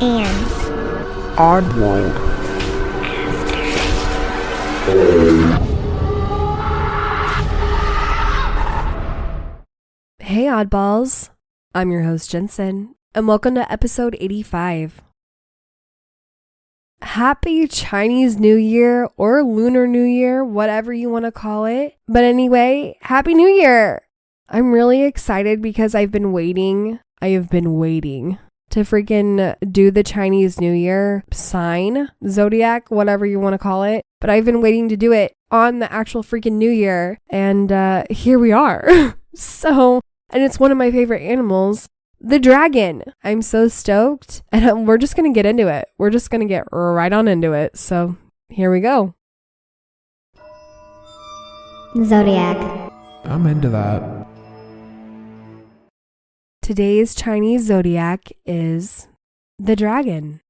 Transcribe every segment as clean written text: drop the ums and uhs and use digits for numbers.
and Oddworld. Hey oddballs, I'm your host Jensen, and welcome to episode 85. Happy Chinese New Year or Lunar New Year, whatever you want to call it. But anyway, Happy New Year! I'm really excited because I have been waiting to freaking do the Chinese New Year sign, zodiac, whatever you want to call it. But I've been waiting to do it on the actual freaking New Year, and here we are. And it's one of my favorite animals, the dragon. I'm so stoked, and we're just going to get into it. We're just going to get right on into it. So here we go. zodiac. I'm into that. Today's Chinese zodiac is the dragon.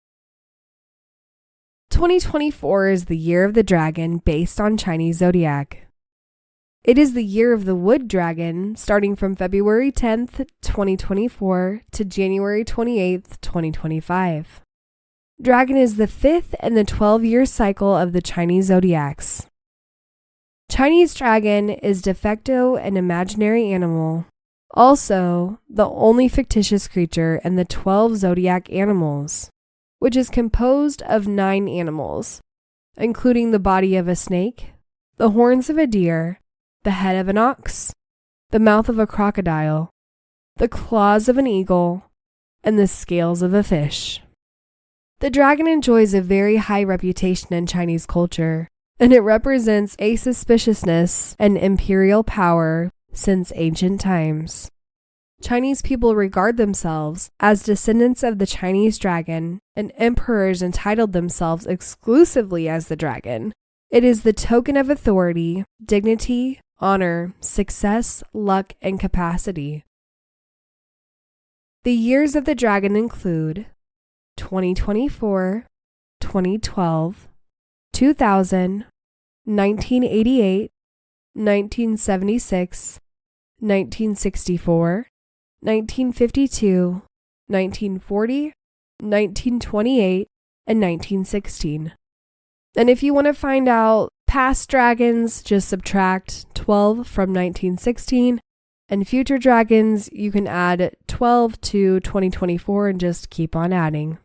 2024 is the year of the dragon based on Chinese zodiac. It is the year of the wood dragon, starting from February 10th, 2024 to January 28th, 2025. Dragon is the 5th in the 12-year cycle of the Chinese zodiacs. Chinese dragon is de facto an imaginary animal, also the only fictitious creature in the 12 zodiac animals, which is composed of 9 animals, including the body of a snake, the horns of a deer, the head of an ox, the mouth of a crocodile, the claws of an eagle, and the scales of a fish. The dragon enjoys a very high reputation in Chinese culture, and it represents auspiciousness and imperial power since ancient times. Chinese people regard themselves as descendants of the Chinese dragon, and emperors entitled themselves exclusively as the dragon. It is the token of authority, dignity, honor, success, luck, and capacity. The years of the dragon include 2024, 2012, 2000, 1988, 1976, 1964, 1952, 1940, 1928, and 1916. And if you want to find out past dragons, just subtract 12 from 1916, and future dragons, you can add 12 to 2024 and just keep on adding.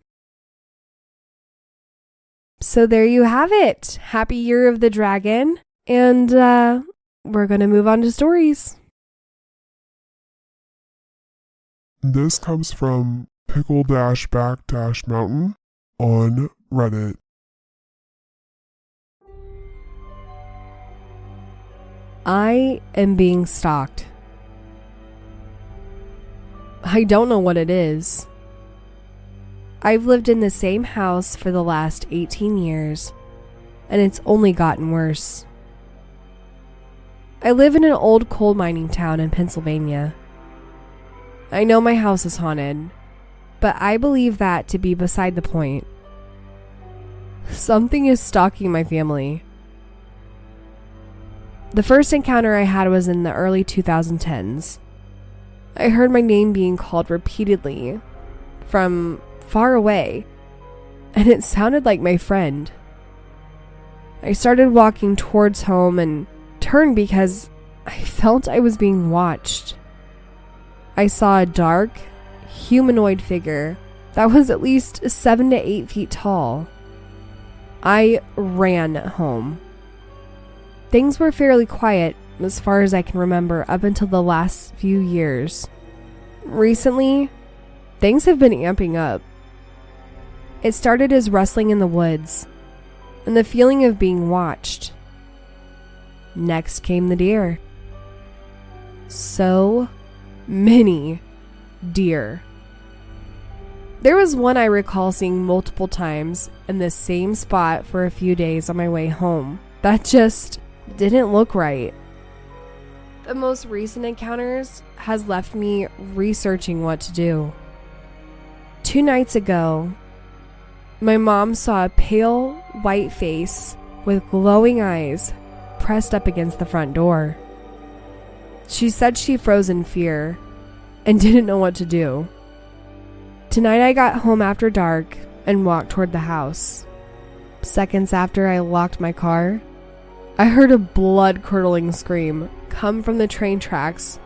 So there you have it. Happy Year of the Dragon, and we're going to move on to stories. This comes from Pickle-Back-Mountain on Reddit. I am being stalked. I don't know what it is. I've lived in the same house for the last 18 years, and it's only gotten worse. I live in an old coal mining town in Pennsylvania. I know my house is haunted, but I believe that to be beside the point. Something is stalking my family. The first encounter I had was in the early 2010s. I heard my name being called repeatedly from far away, and it sounded like my friend. I started walking towards home and turned because I felt I was being watched. I saw a dark, humanoid figure that was at least 7 to 8 feet tall. I ran home. Things were fairly quiet as far as I can remember up until the last few years. Recently, things have been amping up. It started as rustling in the woods and the feeling of being watched. Next came the deer. So many deer. There was one I recall seeing multiple times in the same spot for a few days on my way home. That just didn't look right. The most recent encounters has left me researching what to do. 2 nights ago, my mom saw a pale white face with glowing eyes pressed up against the front door. She said she froze in fear and didn't know what to do. Tonight I got home after dark and walked toward the house. Seconds after I locked my car, I heard a blood-curdling scream come from the train tracks,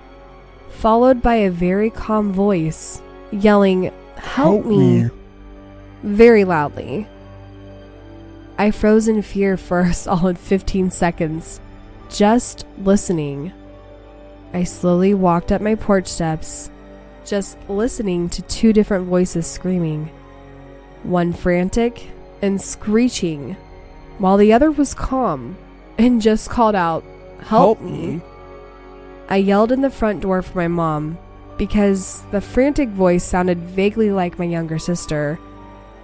followed by a very calm voice yelling, "Help me," very loudly. I froze in fear for a solid 15 seconds, just listening. I slowly walked up my porch steps, just listening to two different voices screaming, one frantic and screeching, while the other was calm and just called out, "Help me." I yelled in the front door for my mom because the frantic voice sounded vaguely like my younger sister,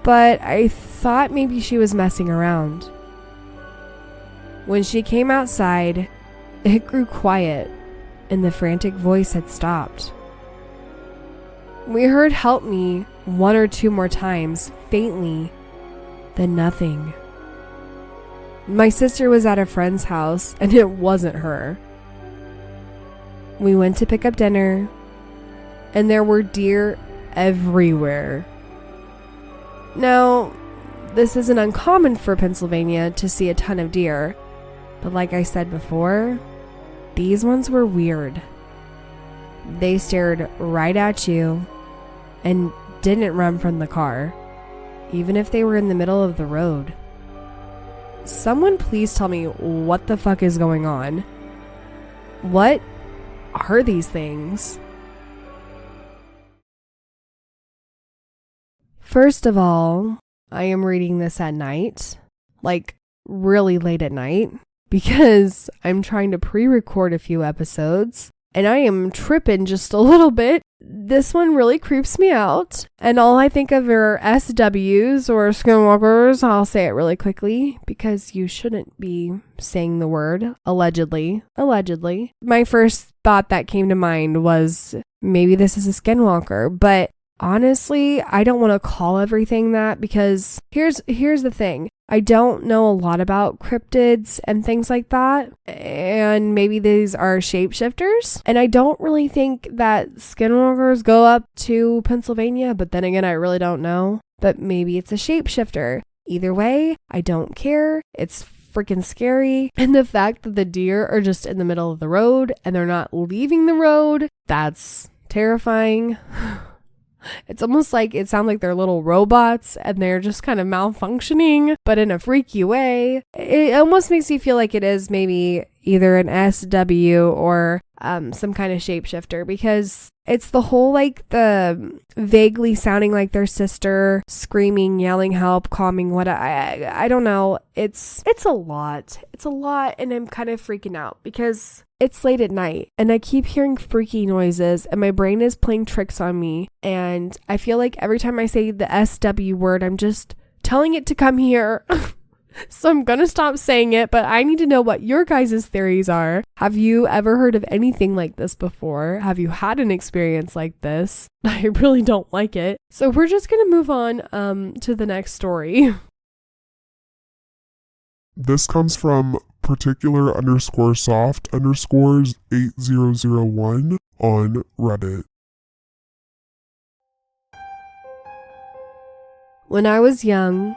but I thought maybe she was messing around. When she came outside, it grew quiet and the frantic voice had stopped. We heard "help me" one or two more times, faintly, then nothing. My sister was at a friend's house and it wasn't her. We went to pick up dinner and there were deer everywhere. Now, this isn't uncommon for Pennsylvania to see a ton of deer, but like I said before, these ones were weird. They stared right at you and didn't run from the car, even if they were in the middle of the road. Someone please tell me what the fuck is going on. What are these things? First of all, I am reading this at night, like really late at night, because I'm trying to pre-record a few episodes and I am tripping just a little bit. This one really creeps me out, and all I think of are SWs or skinwalkers. I'll say it really quickly because you shouldn't be saying the word allegedly. My first thought that came to mind was maybe this is a skinwalker, but honestly, I don't want to call everything that because here's the thing. I don't know a lot about cryptids and things like that, and maybe these are shapeshifters, and I don't really think that skinwalkers go up to Pennsylvania, but then again, I really don't know, but maybe it's a shapeshifter. Either way, I don't care. It's freaking scary, and the fact that the deer are just in the middle of the road and they're not leaving the road, that's terrifying. It's almost like it sounds like they're little robots and they're just kind of malfunctioning, but in a freaky way. It almost makes me feel like it is maybe either an SW or some kind of shapeshifter, because it's the whole like the vaguely sounding like their sister, screaming, yelling help, calming what I don't know. It's a lot. It's a lot, and I'm kind of freaking out because it's late at night and I keep hearing freaky noises and my brain is playing tricks on me, and I feel like every time I say the SW word, I'm just telling it to come here. So I'm gonna stop saying it, but I need to know what your guys' theories are. Have you ever heard of anything like this before? Have you had an experience like this? I really don't like it. So we're just gonna move on to the next story. This comes from particular_soft_8001 on Reddit. When I was young,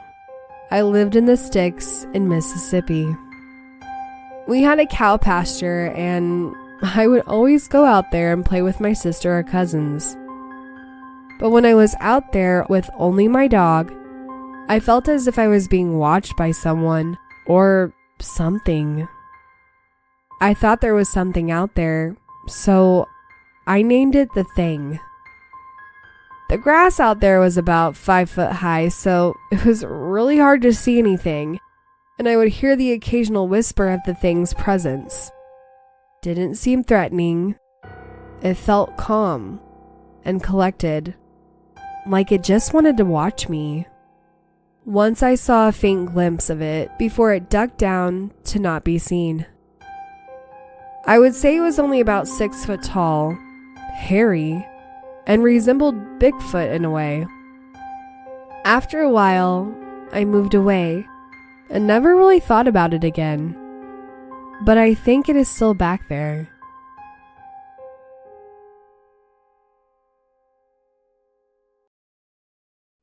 I lived in the sticks in Mississippi. We had a cow pasture and I would always go out there and play with my sister or cousins. But when I was out there with only my dog, I felt as if I was being watched by someone or something. I thought there was something out there, so I named it the Thing. The grass out there was about 5 foot high, so it was really hard to see anything, and I would hear the occasional whisper of the thing's presence. Didn't seem threatening. It felt calm and collected, like it just wanted to watch me. Once I saw a faint glimpse of it before it ducked down to not be seen. I would say it was only about 6 foot tall, hairy, and resembled Bigfoot in a way. After a while, I moved away and never really thought about it again. But I think it is still back there.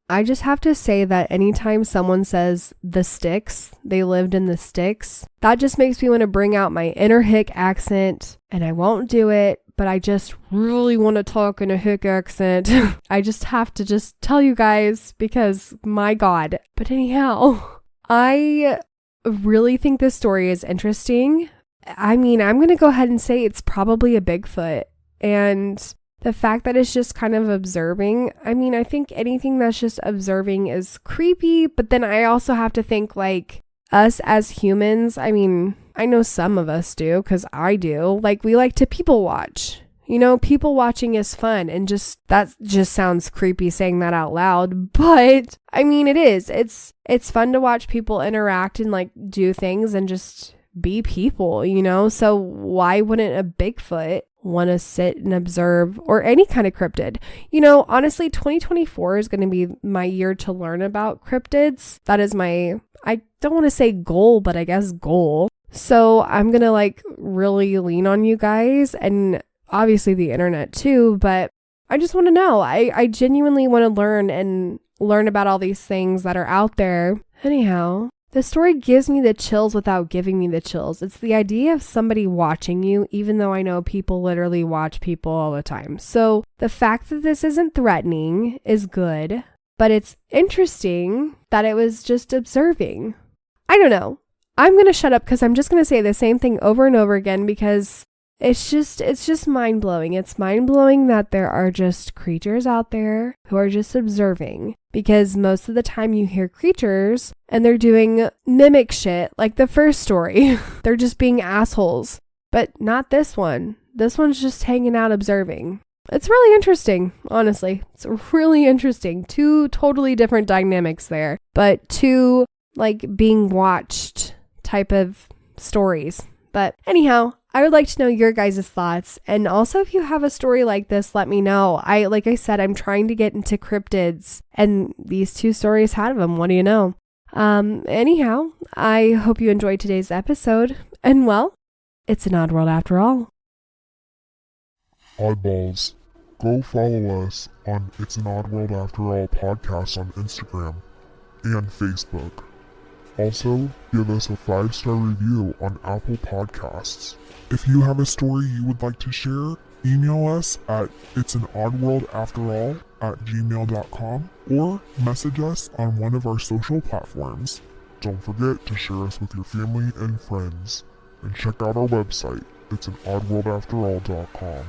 I just have to say that anytime someone says the sticks, they lived in the sticks, that just makes me want to bring out my inner hick accent, and I won't do it, but I just really want to talk in a hick accent. I just have to just tell you guys because my God. But anyhow, I really think this story is interesting. I mean, I'm going to go ahead and say it's probably a Bigfoot. And the fact that it's just kind of observing, I mean, I think anything that's just observing is creepy, but then I also have to think like us as humans, I mean, I know some of us do, because I do, like we like to people watch. You know, people watching is fun, and just that just sounds creepy saying that out loud, but I mean, it is. It's fun to watch people interact and like do things and just be people, you know? So why wouldn't a Bigfoot want to sit and observe, or any kind of cryptid? You know, honestly, 2024 is going to be my year to learn about cryptids. That is my, I don't want to say goal, but I guess goal. So I'm going to like really lean on you guys, and obviously the internet too, but I just want to know. I genuinely want to learn about all these things that are out there. Anyhow, the story gives me the chills without giving me the chills. It's the idea of somebody watching you, even though I know people literally watch people all the time. So the fact that this isn't threatening is good, but it's interesting that it was just observing. I don't know. I'm going to shut up because I'm just going to say the same thing over and over again because it's just mind-blowing. It's mind-blowing that there are just creatures out there who are just observing, because most of the time you hear creatures and they're doing mimic shit like the first story. They're just being assholes, but not this one. This one's just hanging out observing. It's really interesting, honestly. It's really interesting. Two totally different dynamics there, but two like being watched type of stories. But anyhow, I would like to know your guys' thoughts. And also, if you have a story like this, let me know. Like I said, I'm trying to get into cryptids, and these two stories had them. What do you know? Anyhow, I hope you enjoyed today's episode. And well, it's an odd world after all. Oddballs. Go follow us on It's an Odd World After All podcast on Instagram and Facebook. Also, give us a 5-star review on Apple Podcasts. If you have a story you would like to share, email us at it'sanoddworldafterall@gmail.com or message us on one of our social platforms. Don't forget to share us with your family and friends. And check out our website, it'sanoddworldafterall.com.